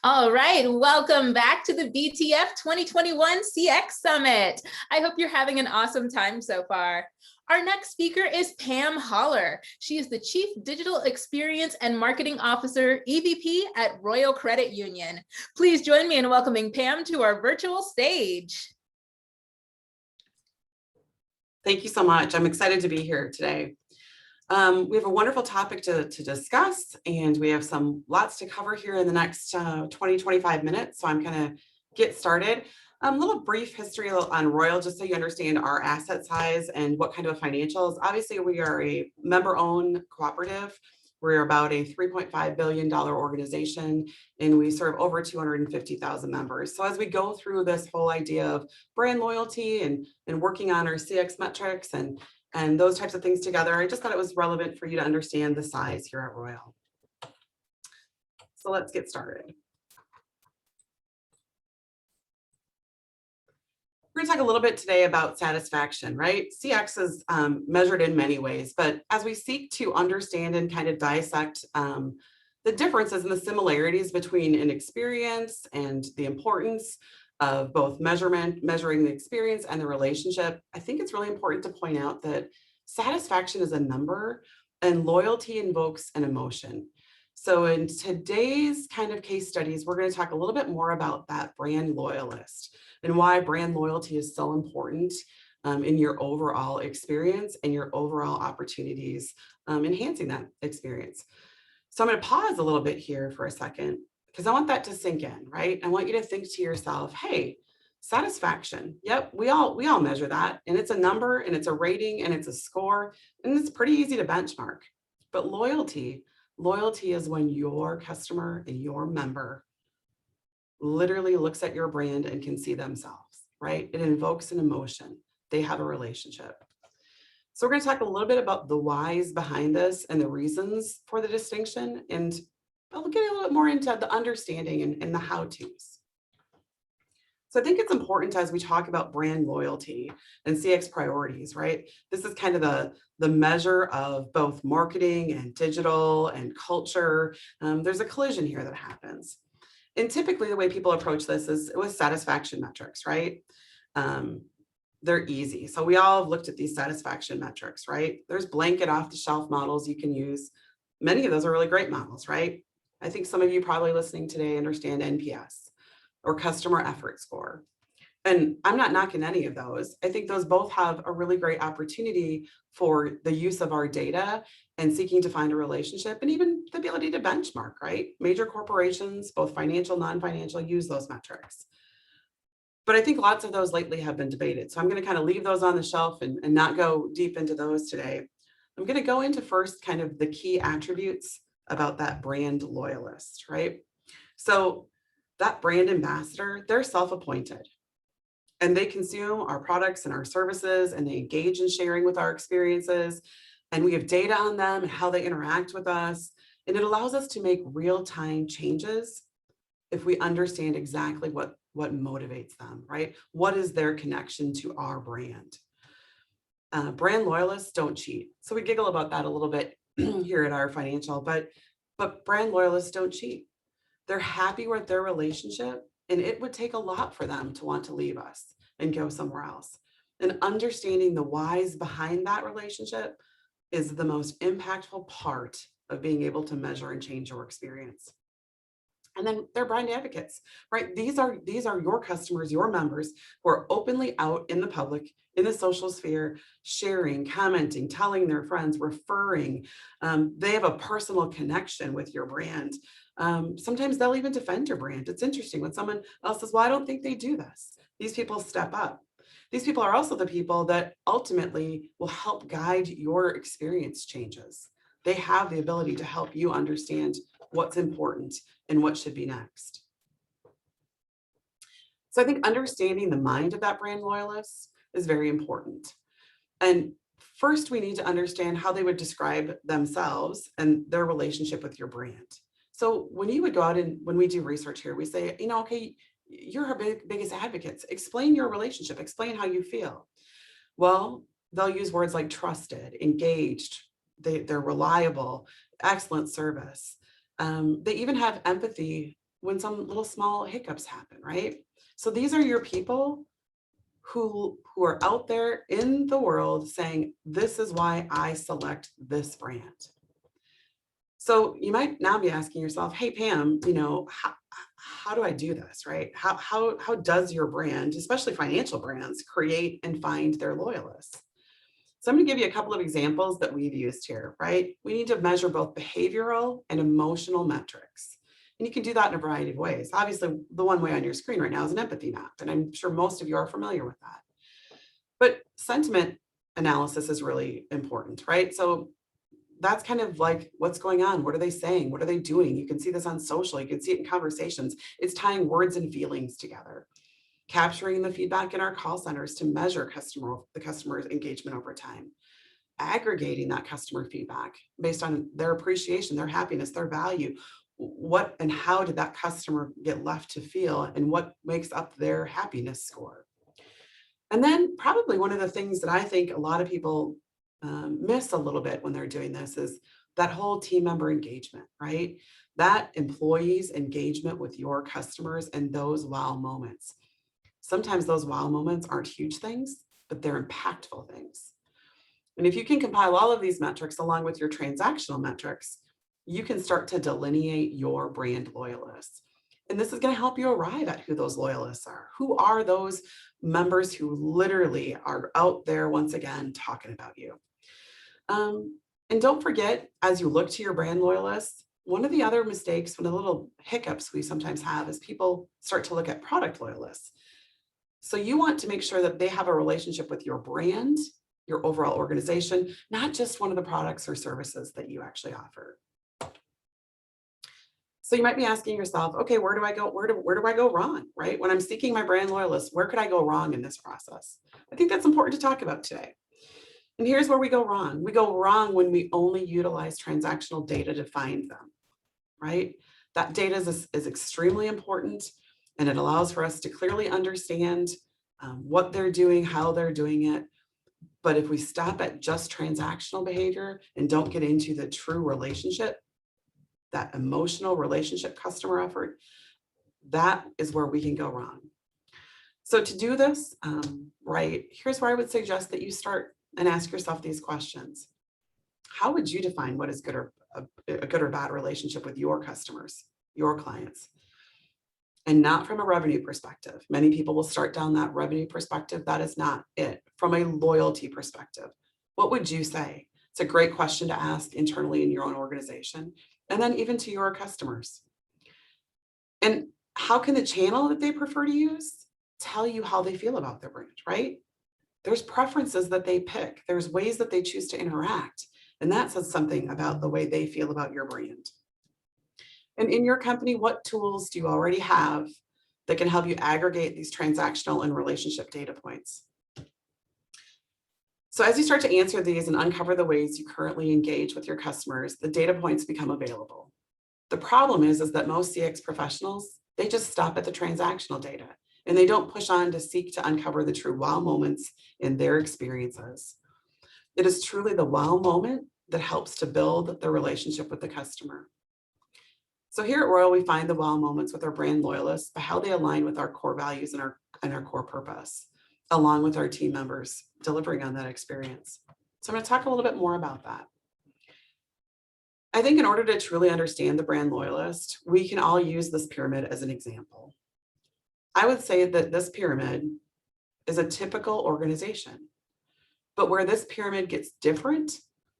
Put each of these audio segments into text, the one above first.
All right, welcome back to the BTF 2021 CX Summit. I hope you're having an awesome time so far. Our next speaker is Pam Holler. She is the Chief Digital Experience and Marketing Officer, EVP at Royal Credit Union. Please join me in welcoming Pam to our virtual stage. Thank you so much. I'm excited to be here today. We have a wonderful topic to discuss, and we have lots to cover here in the next 20-25 minutes. So I'm going to get started. A little brief history on Royal, just so you understand our asset size and what kind of financials. Obviously, we are a member-owned cooperative. We're about a $3.5 billion organization, and we serve over 250,000 members. So as we go through this whole idea of brand loyalty and working on our CX metrics and those types of things together, I just thought it was relevant for you to understand the size here at Royal. So let's get started. We're going to talk a little bit today about satisfaction, right? CX is measured in many ways, but as we seek to understand and kind of dissect the differences and the similarities between an experience and the importance of both measuring the experience and the relationship, I think it's really important to point out that satisfaction is a number and loyalty invokes an emotion. So in today's kind of case studies, we're going to talk a little bit more about that brand loyalist and why brand loyalty is so important in your overall experience and your overall opportunities enhancing that experience. So I'm going to pause a little bit here for a second because I want that to sink in, right? I want you to think to yourself, hey, satisfaction. Yep, we all measure that, and it's a number and it's a rating and it's a score, and it's pretty easy to benchmark. But loyalty is when your customer and your member literally looks at your brand and can see themselves, right? It invokes an emotion. They have a relationship. So we're going to talk a little bit about the whys behind this and the reasons for the distinction, and I'll get a little bit more into the understanding and the how-tos. So I think it's important as we talk about brand loyalty and CX priorities, right? This is kind of the measure of both marketing and digital and culture. There's a collision here that happens. And typically the way people approach this is with satisfaction metrics, right? They're easy. So we all have looked at these satisfaction metrics, right? There's blanket off-the-shelf models you can use. Many of those are really great models, right? I think some of you probably listening today understand NPS or customer effort score. And I'm not knocking any of those. I think those both have a really great opportunity for the use of our data and seeking to find a relationship and even the ability to benchmark, right? Major corporations, both financial, non-financial, use those metrics. But I think lots of those lately have been debated. So I'm going to kind of leave those on the shelf and not go deep into those today. I'm going to go into first kind of the key attributes about that brand loyalist, right? So that brand ambassador, they're self-appointed and they consume our products and our services and they engage in sharing with our experiences, and we have data on them and how they interact with us. And it allows us to make real-time changes if we understand exactly what motivates them, right? What is their connection to our brand? Brand loyalists don't cheat. So we giggle about that a little bit here at our financial, but brand loyalists don't cheat. They're happy with their relationship, and it would take a lot for them to want to leave us and go somewhere else. And understanding the whys behind that relationship is the most impactful part of being able to measure and change your experience. And then they're brand advocates, right? These are your customers, your members who are openly out in the public, in the social sphere, sharing, commenting, telling their friends, referring. They have a personal connection with your brand. Sometimes they'll even defend your brand. It's interesting when someone else says, well, I don't think they do this. These people step up. These people are also the people that ultimately will help guide your experience changes. They have the ability to help you understand what's important and what should be next. So I think understanding the mind of that brand loyalist is very important. And first, we need to understand how they would describe themselves and their relationship with your brand. So when you would go out and when we do research here, we say, okay, you're our biggest advocates. Explain your relationship. Explain how you feel. Well, they'll use words like trusted, engaged, they're reliable, excellent service. They even have empathy when some little small hiccups happen, right? So these are your people who are out there in the world saying, this is why I select this brand. So you might now be asking yourself, hey, Pam, how do I do this, right? How does your brand, especially financial brands, create and find their loyalists? So I'm going to give you a couple of examples that we've used here, right? We need to measure both behavioral and emotional metrics. And you can do that in a variety of ways. Obviously, the one way on your screen right now is an empathy map, and I'm sure most of you are familiar with that. But sentiment analysis is really important, right? So that's kind of like what's going on. What are they saying? What are they doing? You can see this on social. You can see it in conversations. It's tying words and feelings together, capturing the feedback in our call centers to measure the customer's engagement over time, aggregating that customer feedback based on their appreciation, their happiness, their value. What and how did that customer get left to feel, and what makes up their happiness score? And then probably one of the things that I think a lot of people miss a little bit when they're doing this is that whole team member engagement, right? That employees' engagement with your customers and those wow moments. Sometimes those wow moments aren't huge things, but they're impactful things. And if you can compile all of these metrics along with your transactional metrics, you can start to delineate your brand loyalists. And this is going to help you arrive at who those loyalists are. Who are those members who literally are out there once again talking about you? And don't forget, as you look to your brand loyalists, one of the other mistakes, one of the little hiccups we sometimes have is people start to look at product loyalists. So you want to make sure that they have a relationship with your brand, your overall organization, not just one of the products or services that you actually offer. So you might be asking yourself, okay, where do I go? Where do I go wrong, right? When I'm seeking my brand loyalists, where could I go wrong in this process? I think that's important to talk about today. And here's where we go wrong. We go wrong when we only utilize transactional data to find them, right? That data is extremely important, and it allows for us to clearly understand what they're doing, how they're doing it. But if we stop at just transactional behavior and don't get into the true relationship, that emotional relationship customer effort, that is where we can go wrong. So to do this right, here's where I would suggest that you start and ask yourself these questions. How would you define what is a good or bad relationship with your customers, your clients? And not from a revenue perspective. Many people will start down that revenue perspective. That is not it. From a loyalty perspective, what would you say? It's a great question to ask internally in your own organization, and then even to your customers. And how can the channel that they prefer to use tell you how they feel about their brand, right? There's preferences that they pick. There's ways that they choose to interact. And that says something about the way they feel about your brand. And in your company, what tools do you already have that can help you aggregate these transactional and relationship data points? So as you start to answer these and uncover the ways you currently engage with your customers, the data points become available. The problem is that most CX professionals, they just stop at the transactional data and they don't push on to seek to uncover the true wow moments in their experiences. It is truly the wow moment that helps to build the relationship with the customer. So here at Royal, we find the wow moments with our brand loyalists by how they align with our core values and our core purpose, along with our team members delivering on that experience. So I'm going to talk a little bit more about that. I think in order to truly understand the brand loyalist, we can all use this pyramid as an example. I would say that this pyramid is a typical organization, but where this pyramid gets different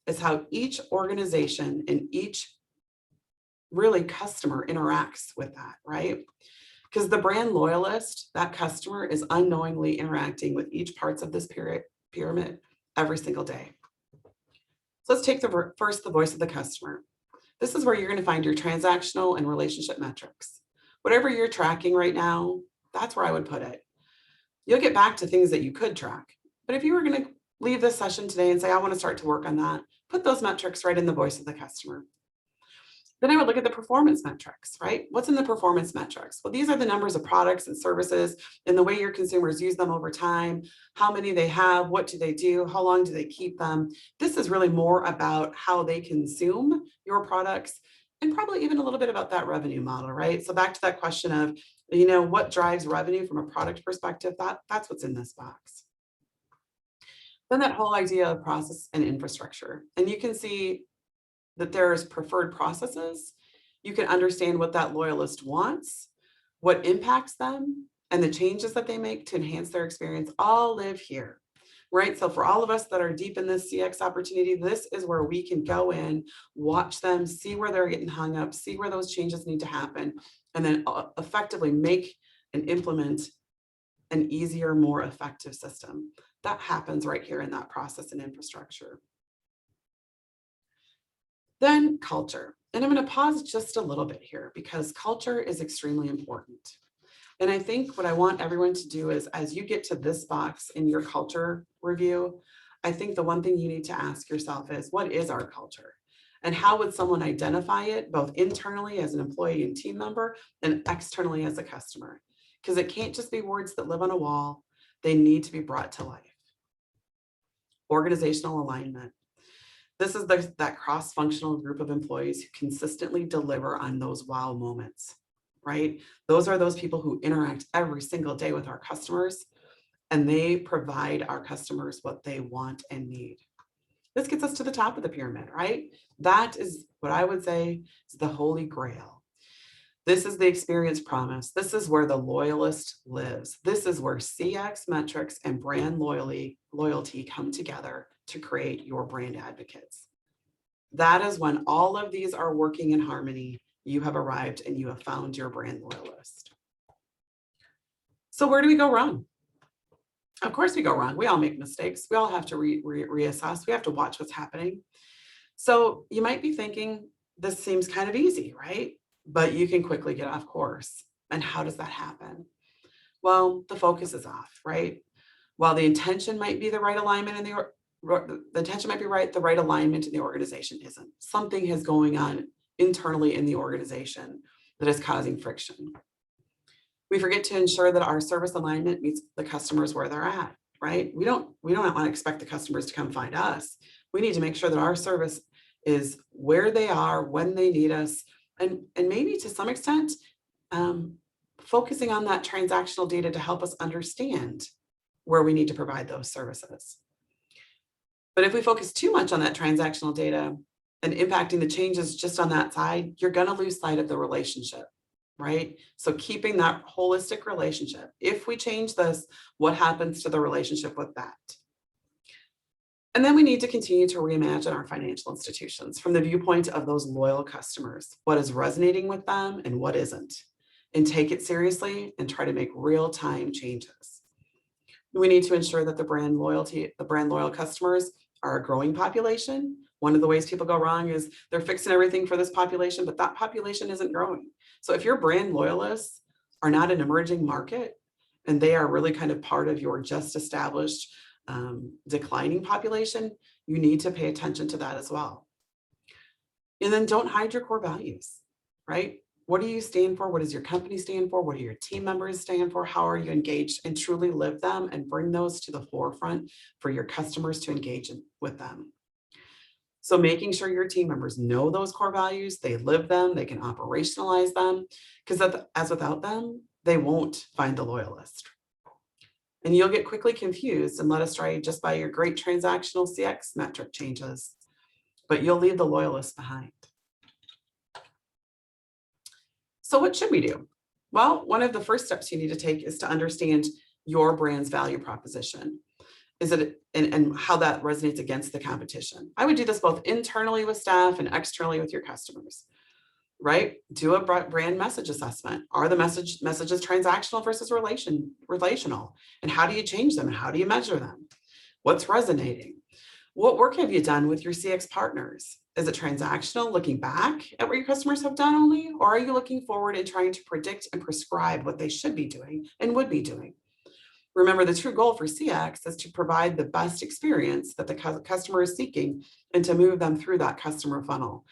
is how each organization and each really customer interacts with that, right? Because the brand loyalist, that customer is unknowingly interacting with each parts of this pyramid every single day. So let's take first the voice of the customer. This is where you're going to find your transactional and relationship metrics. Whatever you're tracking right now, that's where I would put it. You'll get back to things that you could track. But if you were going to leave this session today and say, I want to start to work on that, put those metrics right in the voice of the customer. Then I would look at the performance metrics, right? What's in the performance metrics? Well, these are the numbers of products and services and the way your consumers use them over time, how many they have, what do they do, how long do they keep them? This is really more about how they consume your products and probably even a little bit about that revenue model, right? So back to that question of, what drives revenue from a product perspective, that's what's in this box. Then that whole idea of process and infrastructure. And you can see that there's preferred processes. You can understand what that loyalist wants, what impacts them, and the changes that they make to enhance their experience all live here, right? So for all of us that are deep in this CX opportunity, this is where we can go in, watch them, see where they're getting hung up, see where those changes need to happen, and then effectively make and implement an easier, more effective system. That happens right here in that process and infrastructure. Then culture. And I'm going to pause just a little bit here because culture is extremely important. And I think what I want everyone to do is, as you get to this box in your culture review, I think the one thing you need to ask yourself is, what is our culture? And how would someone identify it, both internally as an employee and team member and externally as a customer? Because it can't just be words that live on a wall. They need to be brought to life. Organizational alignment. This is that cross-functional group of employees who consistently deliver on those wow moments, right? Those are those people who interact every single day with our customers, and they provide our customers what they want and need. This gets us to the top of the pyramid, right? That is what I would say is the holy grail. This is the experience promise. This is where the loyalist lives. This is where CX metrics and brand loyalty come together to create your brand advocates. That is when all of these are working in harmony, you have arrived and you have found your brand loyalist. So where do we go wrong? Of course we go wrong. We all make mistakes. We all have to reassess. We have to watch what's happening. So you might be thinking, this seems kind of easy, right? But you can quickly get off course. And how does that happen? Well, the focus is off, right? While the intention might be the right alignment in the intention might be right, the right alignment in the organization isn't. Something is going on internally in the organization that is causing friction. We forget to ensure that our service alignment meets the customers where they're at, right? We don't want to expect the customers to come find us. We need to make sure that our service is where they are, when they need us, and maybe to some extent, focusing on that transactional data to help us understand where we need to provide those services. But if we focus too much on that transactional data and impacting the changes just on that side, you're going to lose sight of the relationship, right? So keeping that holistic relationship. If we change this, what happens to the relationship with that? And then we need to continue to reimagine our financial institutions from the viewpoint of those loyal customers. What is resonating with them and what isn't? And take it seriously and try to make real-time changes. We need to ensure that the brand loyal customers are a growing population. One of the ways people go wrong is they're fixing everything for this population, but that population isn't growing. So if your brand loyalists are not an emerging market and they are really kind of part of your just established declining population, you need to pay attention to that as well. And then don't hide your core values, right? What do you stand for? What does your company stand for? What do your team members stand for? How are you engaged? And truly live them and bring those to the forefront for your customers to engage with them. So making sure your team members know those core values, they live them, they can operationalize them, because as without them, they won't find the loyalist. And you'll get quickly confused and led astray just by your great transactional CX metric changes, but you'll leave the loyalists behind. So what should we do? Well, one of the first steps you need to take is to understand your brand's value proposition. And how that resonates against the competition. I would do this both internally with staff and externally with your customers, right? Do a brand message assessment. Are the messages transactional versus relational? And how do you change them? And how do you measure them? What's resonating? What work have you done with your CX partners? Is it transactional, looking back at what your customers have done only? Or are you looking forward and trying to predict and prescribe what they should be doing and would be doing? Remember, the true goal for CX is to provide the best experience that the customer is seeking and to move them through that customer funnel.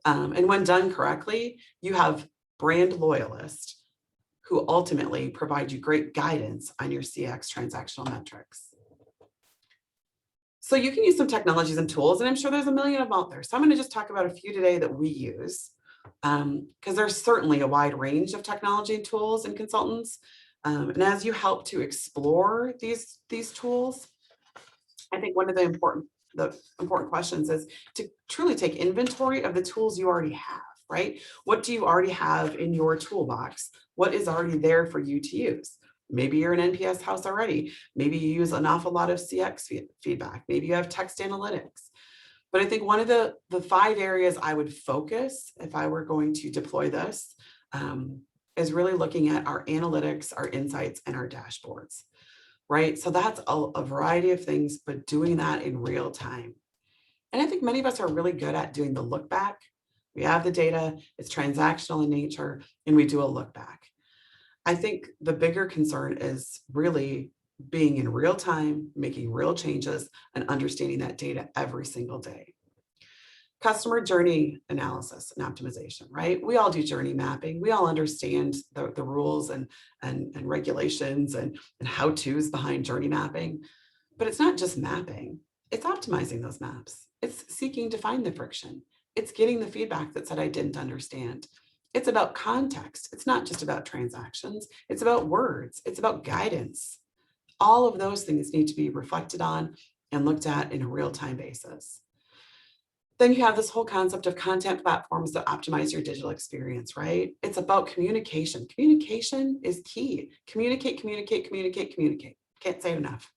And when done correctly, you have brand loyalists who ultimately provide you great guidance on your CX transactional metrics. So you can use some technologies and tools, and I'm sure there's a million of them out there. So I'm going to just talk about a few today that we use. because there's certainly a wide range of technology and tools and consultants. And as you help to explore these tools, I think one of the important questions is to truly take inventory of the tools you already have, right? What do you already have in your toolbox? What is already there for you to use? Maybe you're an NPS house already. Maybe you use an awful lot of CX feedback. Maybe you have text analytics. But I think one of the 5 areas I would focus if I were going to deploy this is really looking at our analytics, our insights, and our dashboards, right? So that's a variety of things, but doing that in real time. And I think many of us are really good at doing the look back. We have the data, it's transactional in nature, and we do a look back. I think the bigger concern is really being in real time, making real changes, and understanding that data every single day. Customer journey analysis and optimization, right? We all do journey mapping. We all understand the rules and regulations and how-tos behind journey mapping. But it's not just mapping, it's optimizing those maps. It's seeking to find the friction. It's getting the feedback that said I didn't understand. It's about context. It's not just about transactions. It's about words. It's about guidance. All of those things need to be reflected on and looked at in a real-time basis. Then you have this whole concept of content platforms that optimize your digital experience, right? It's about communication. Communication is key. Communicate, communicate, communicate, communicate. Can't say it enough,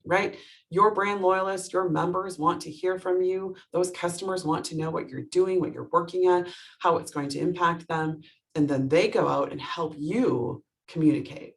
right? Your brand loyalists, your members want to hear from you. Those customers want to know what you're doing, what you're working on, how it's going to impact them. And then they go out and help you communicate.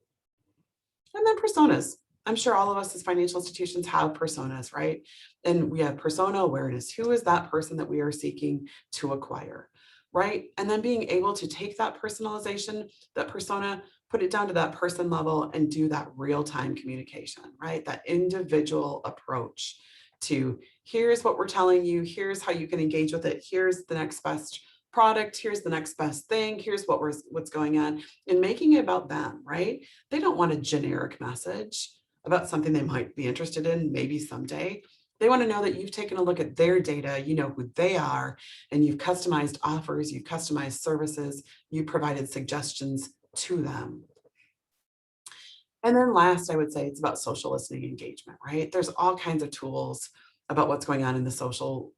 And then personas. I'm sure all of us as financial institutions have personas, right? And we have persona awareness. Who is that person that we are seeking to acquire, right? And then being able to take that personalization, that persona, put it down to that person level and do that real-time communication, right? That individual approach to here's what we're telling you, here's how you can engage with it, here's the next best product, here's the next best thing, here's what's going on, and making it about them, right? They don't want a generic message about something they might be interested in maybe someday. They want to know that you've taken a look at their data, you know who they are, and you've customized offers, you've customized services, you provided suggestions to them. And then last, I would say it's about social listening engagement, right? There's all kinds of tools about what's going on in the social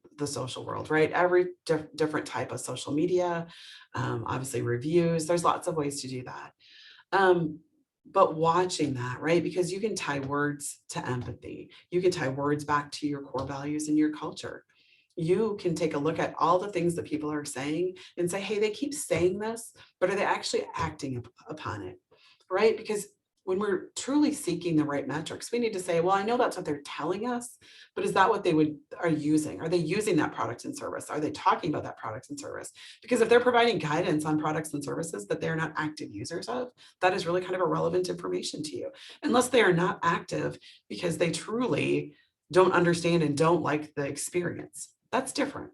world, right? Every different type of social media, obviously reviews, there's lots of ways to do that. But watching that, right? Because you can tie words to empathy. You can tie words back to your core values and your culture. You can take a look at all the things that people are saying and say, hey, they keep saying this, but are they actually acting upon it, right? Because when we're truly seeking the right metrics, we need to say, well, I know that's what they're telling us, but is that what they are using? Are they using that product and service? Are they talking about that product and service? Because if they're providing guidance on products and services that they're not active users of, that is really kind of irrelevant information to you, unless they are not active because they truly don't understand and don't like the experience. That's different.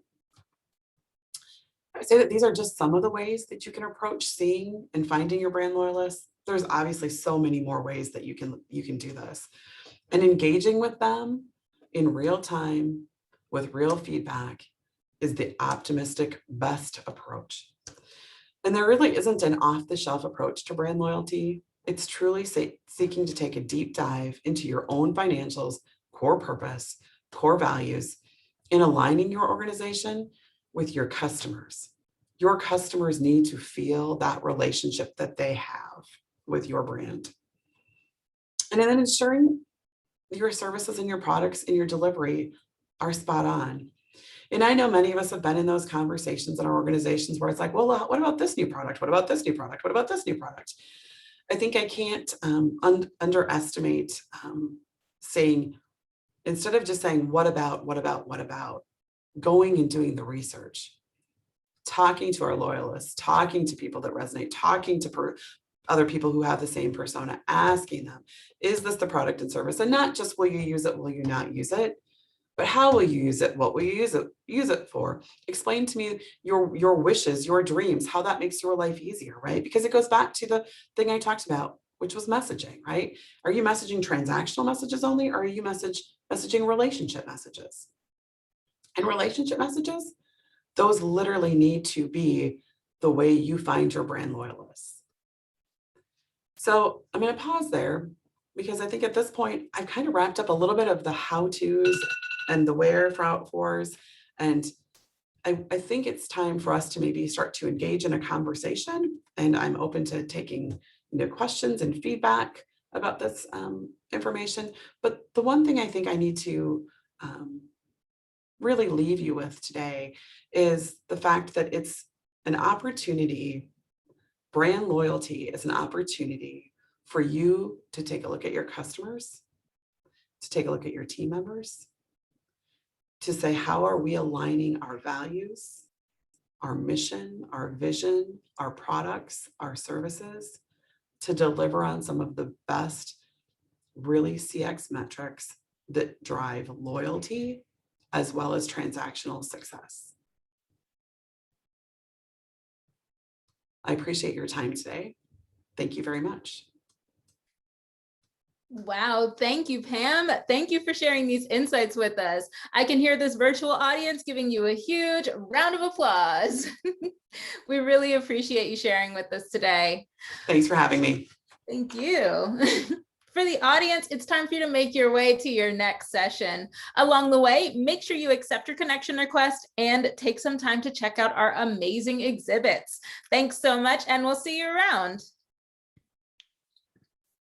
I would say that these are just some of the ways that you can approach seeing and finding your brand loyalists. There's obviously so many more ways that you can do this. And engaging with them in real time with real feedback is the optimistic best approach. And there really isn't an off-the-shelf approach to brand loyalty. It's truly seeking to take a deep dive into your own financials, core purpose, core values, in aligning your organization with your customers. Your customers need to feel that relationship that they have with your brand. And then ensuring your services and your products and your delivery are spot on. And I know many of us have been in those conversations in our organizations where it's like, well, what about this new product? What about this new product? What about this new product? I think I can't underestimate saying, instead of just saying, what about, going and doing the research, talking to our loyalists, talking to people that resonate, talking to other people who have the same persona, asking them, is this the product and service? And not just will you use it, will you not use it, but how will you use it? What will you use it for? Explain to me your wishes, your dreams, how that makes your life easier, right? Because it goes back to the thing I talked about, which was messaging, right? Are you messaging transactional messages only, or are you messaging relationship messages? And relationship messages, those literally need to be the way you find your brand loyalists. So I'm going to pause there because I think at this point, I've kind of wrapped up a little bit of the how-tos and the where fors. And I think it's time for us to maybe start to engage in a conversation. And I'm open to taking questions and feedback about this information. But the one thing I think I need to really leave you with today is the fact that it's an opportunity. Brand loyalty is an opportunity for you to take a look at your customers, to take a look at your team members, to say, how are we aligning our values, our mission, our vision, our products, our services to deliver on some of the best really CX metrics that drive loyalty as well as transactional success. I appreciate your time today. Thank you very much. Wow, thank you, Pam. Thank you for sharing these insights with us. I can hear this virtual audience giving you a huge round of applause. We really appreciate you sharing with us today. Thanks for having me. Thank you. For the audience, it's time for you to make your way to your next session. Along the way, make sure you accept your connection request and take some time to check out our amazing exhibits. Thanks so much, and we'll see you around.